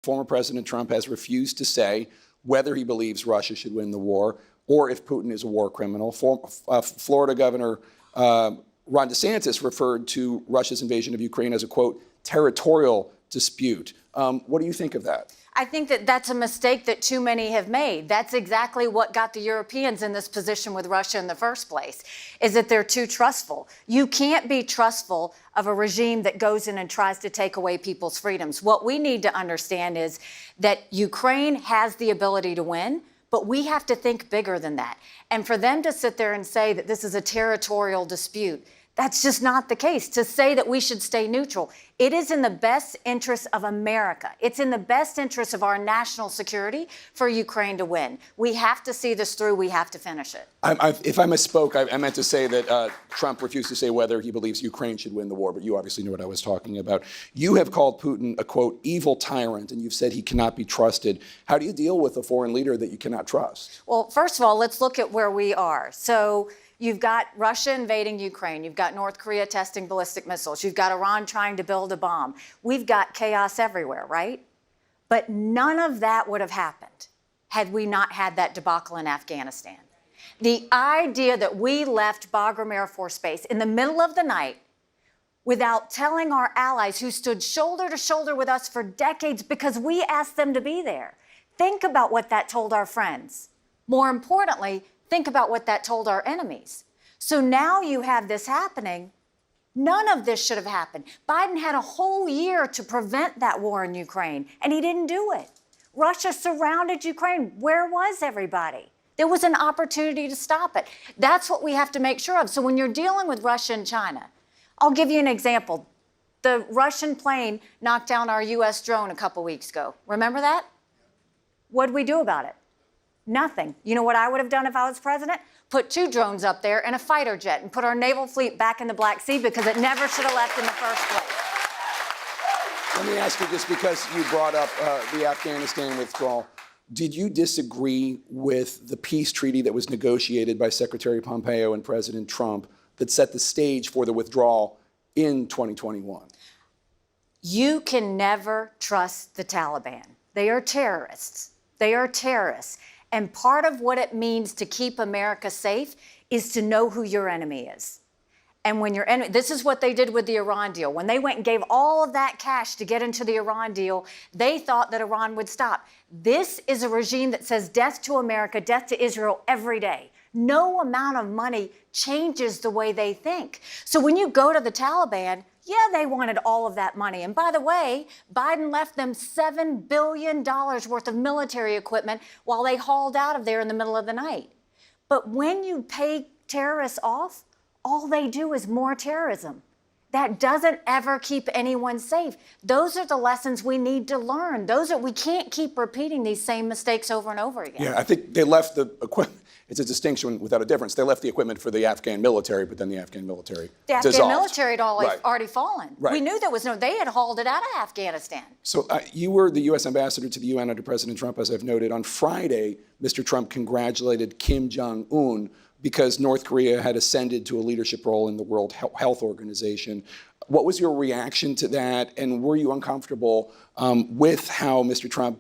Former President Trump has refused to say whether he believes Russia should win the war or if Putin is a war criminal. Florida Governor Ron DeSantis referred to Russia's invasion of Ukraine as a, quote, territorial dispute. What do you think of that? I think that that's a mistake that too many have made. That's exactly what got the Europeans in this position with Russia in the first place, is that they're too trustful. You can't be trustful of a regime that goes in and tries to take away people's freedoms. What we need to understand is that Ukraine has the ability to win, but we have to think bigger than that. And for them to sit there and say that this is a territorial dispute, that's just not the case. To say that we should stay neutral, it is in the best interest of America. It's in the best interest of our national security for Ukraine to win. We have to see this through. We have to finish it. If I misspoke, I meant to say that Trump refused to say whether he believes Ukraine should win the war, but you obviously knew what I was talking about. You have called Putin a, quote, evil tyrant, and you've said he cannot be trusted. How do you deal with a foreign leader that you cannot trust? Well, first of all, let's look at where we are. So you've got Russia invading Ukraine. You've got North Korea testing ballistic missiles. You've got Iran trying to build a bomb. We've got chaos everywhere, right? But none of that would have happened had we not had that debacle in Afghanistan. The idea that we left Bagram Air Force Base in the middle of the night without telling our allies who stood shoulder to shoulder with us for decades because we asked them to be there. Think about what that told our friends. More importantly, think about what that told our enemies. So now you have this happening. None of this should have happened. Biden had a whole year to prevent that war in Ukraine, and he didn't do it. Russia surrounded Ukraine. Where was everybody? There was an opportunity to stop it. That's what we have to make sure of. So when you're dealing with Russia and China, I'll give you an example. The Russian plane knocked down our U.S. drone a couple weeks ago. Remember that? What did we do about it? Nothing. You know what I would have done if I was president? Put 2 drones up there and a fighter jet and put our naval fleet back in the Black Sea because it never should have left in the first place. Let me ask you, just because you brought up the Afghanistan withdrawal, did you disagree with the peace treaty that was negotiated by Secretary Pompeo and President Trump that set the stage for the withdrawal in 2021? You can never trust the Taliban. They are terrorists. They are terrorists. And part of what it means to keep America safe is to know who your enemy is. And when your enemy, this is what they did with the Iran deal. When they went and gave all of that cash to get into the Iran deal, they thought that Iran would stop. This is a regime that says death to America, death to Israel every day. No amount of money changes the way they think. So when you go to the Taliban, yeah, they wanted all of that money. And by the way, Biden left them $7 billion worth of military equipment while they hauled out of there in the middle of the night. But when you pay terrorists off, all they do is more terrorism. That doesn't ever keep anyone safe. Those are the lessons we need to learn. We can't keep repeating these same mistakes over and over again. Yeah, I think they left the equipment. It's a distinction without a difference. They left the equipment for the Afghan military, but then the Afghan military dissolved. The Afghan military had already fallen. Right. We knew they had hauled it out of Afghanistan. So you were the U.S. ambassador to the UN under President Trump, as I've noted. On Friday, Mr. Trump congratulated Kim Jong-un because North Korea had ascended to a leadership role in the World Health Organization. What was your reaction to that, and were you uncomfortable with how Mr. Trump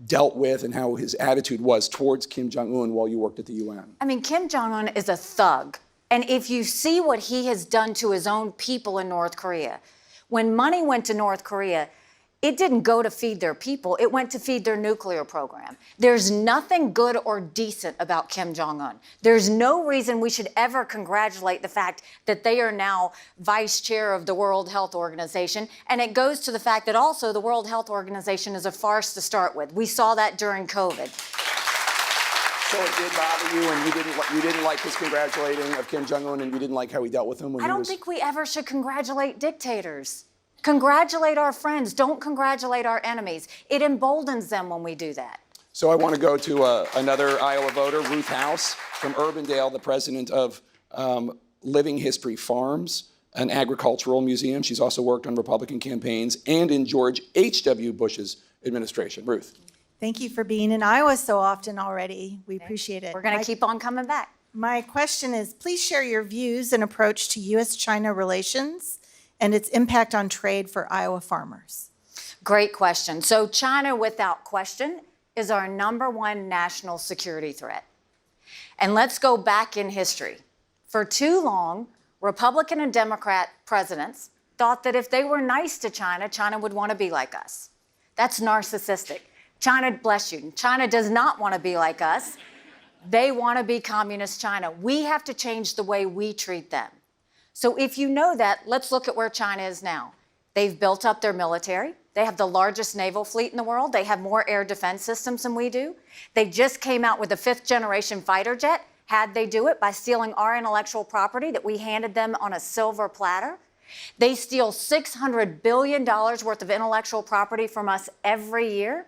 dealt with and how his attitude was towards Kim Jong-un while you worked at the UN? I mean, Kim Jong-un is a thug. And if you see what he has done to his own people in North Korea, when money went to North Korea, it didn't go to feed their people. It went to feed their nuclear program. There's nothing good or decent about Kim Jong-un. There's no reason we should ever congratulate the fact that they are now vice chair of the World Health Organization. And it goes to the fact that also the World Health Organization is a farce to start with. We saw that during COVID. So it did bother you, and you didn't like his congratulating of Kim Jong-un, and you didn't like how he dealt with him when I don't think we ever should congratulate dictators. Congratulate our friends. Don't congratulate our enemies. It emboldens them when we do that. So I want to go to another Iowa voter, Ruth House from Urbandale, the president of Living History Farms, an agricultural museum. She's also worked on Republican campaigns and in George H.W. Bush's administration. Ruth. Thank you for being in Iowa so often already. We appreciate it. We're going to keep on coming back. My question is, please share your views and approach to U.S.-China relations and its impact on trade for Iowa farmers. Great question. So China, without question, is our #1 national security threat. And let's go back in history. For too long, Republican and Democrat presidents thought that if they were nice to China, China would want to be like us. That's narcissistic. China, bless you, China does not want to be like us. They want to be communist China. We have to change the way we treat them. So if you know that, let's look at where China is now. They've built up their military. They have the largest naval fleet in the world. They have more air defense systems than we do. They just came out with a 5th-generation fighter jet. How'd they do it? By stealing our intellectual property that we handed them on a silver platter. They steal $600 billion worth of intellectual property from us every year.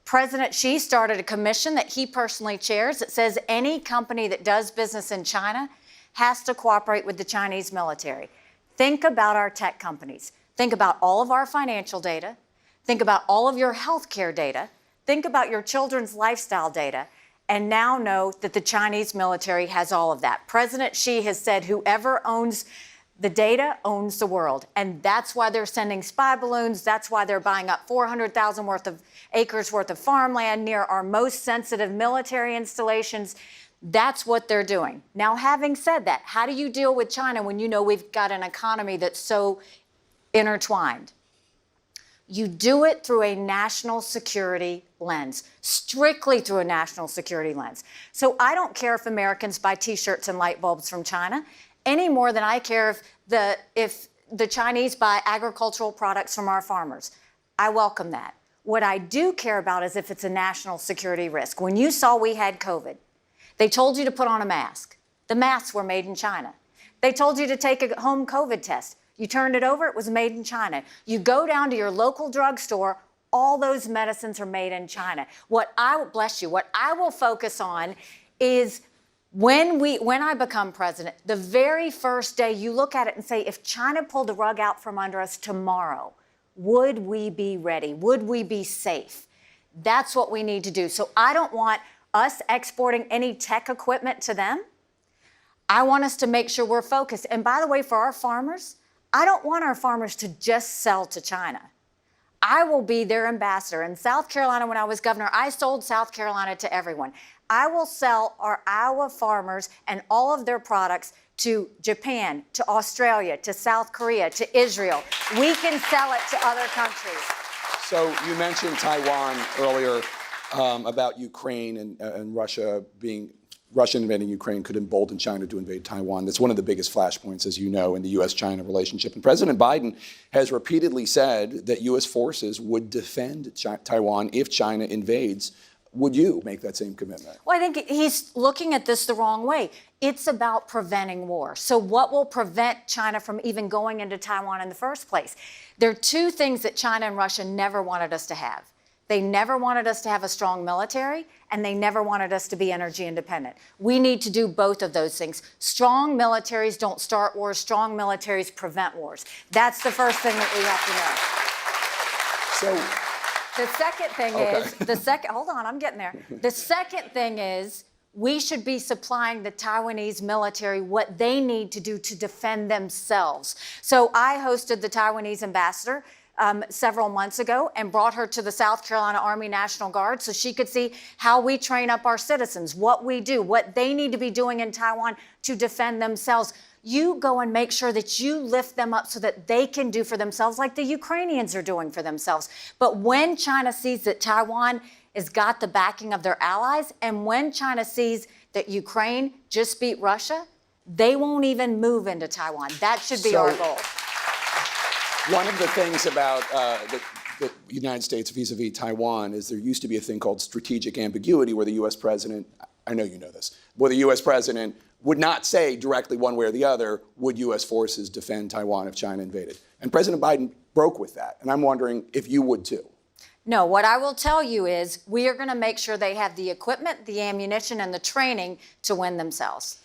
President Xi started a commission that he personally chairs that says any company that does business in China has to cooperate with the Chinese military. Think about our tech companies. Think about all of our financial data. Think about all of your healthcare data. Think about your children's lifestyle data. And now know that the Chinese military has all of that. President Xi has said whoever owns the data owns the world. And that's why they're sending spy balloons. That's why they're buying up 400,000 acres worth of farmland near our most sensitive military installations. That's what they're doing. Now, having said that, how do you deal with China when you know we've got an economy that's so intertwined? You do it through a national security lens, strictly through a national security lens. So I don't care if Americans buy T-shirts and light bulbs from China any more than I care if the Chinese buy agricultural products from our farmers. I welcome that. What I do care about is if it's a national security risk. When you saw we had COVID, they told you to put on a mask. The masks were made in China. They told you to take a home COVID test. You turned it over, it was made in China. You go down to your local drugstore, all those medicines are made in China. What I will focus on is when I become president, the very first day you look at it and say, if China pulled the rug out from under us tomorrow, would we be ready? Would we be safe? That's what we need to do. So I don't want us exporting any tech equipment to them. I want us to make sure we're focused. And by the way, for our farmers, I don't want our farmers to just sell to China. I will be their ambassador. In South Carolina, when I was governor, I sold South Carolina to everyone. I will sell our Iowa farmers and all of their products to Japan, to Australia, to South Korea, to Israel. We can sell it to other countries. So you mentioned Taiwan earlier about Ukraine and Russia invading Ukraine could embolden China to invade Taiwan. That's one of the biggest flashpoints, as you know, in the U.S.-China relationship. And President Biden has repeatedly said that U.S. forces would defend Taiwan if China invades. Would you make that same commitment? Well, I think he's looking at this the wrong way. It's about preventing war. So what will prevent China from even going into Taiwan in the first place? There are two things that China and Russia never wanted us to have. They never wanted us to have a strong military, and they never wanted us to be energy independent. We need to do both of those things. Strong militaries don't start wars. Strong militaries prevent wars. That's the first thing that we have to know. So the second thing is, hold on, I'm getting there. The second thing is we should be supplying the Taiwanese military what they need to do to defend themselves. So I hosted the Taiwanese ambassador several months ago and brought her to the South Carolina Army National Guard so she could see how we train up our citizens, what we do, what they need to be doing in Taiwan to defend themselves. You go and make sure that you lift them up so that they can do for themselves like the Ukrainians are doing for themselves. But when China sees that Taiwan has got the backing of their allies, and when China sees that Ukraine just beat Russia, they won't even move into Taiwan. That should be our goal. One of the things about the United States vis-a-vis Taiwan is there used to be a thing called strategic ambiguity where the U.S. president, I know you know this, where the U.S. president would not say directly one way or the other, would U.S. forces defend Taiwan if China invaded? And President Biden broke with that. And I'm wondering if you would too. No, what I will tell you is we are going to make sure they have the equipment, the ammunition, and the training to win themselves.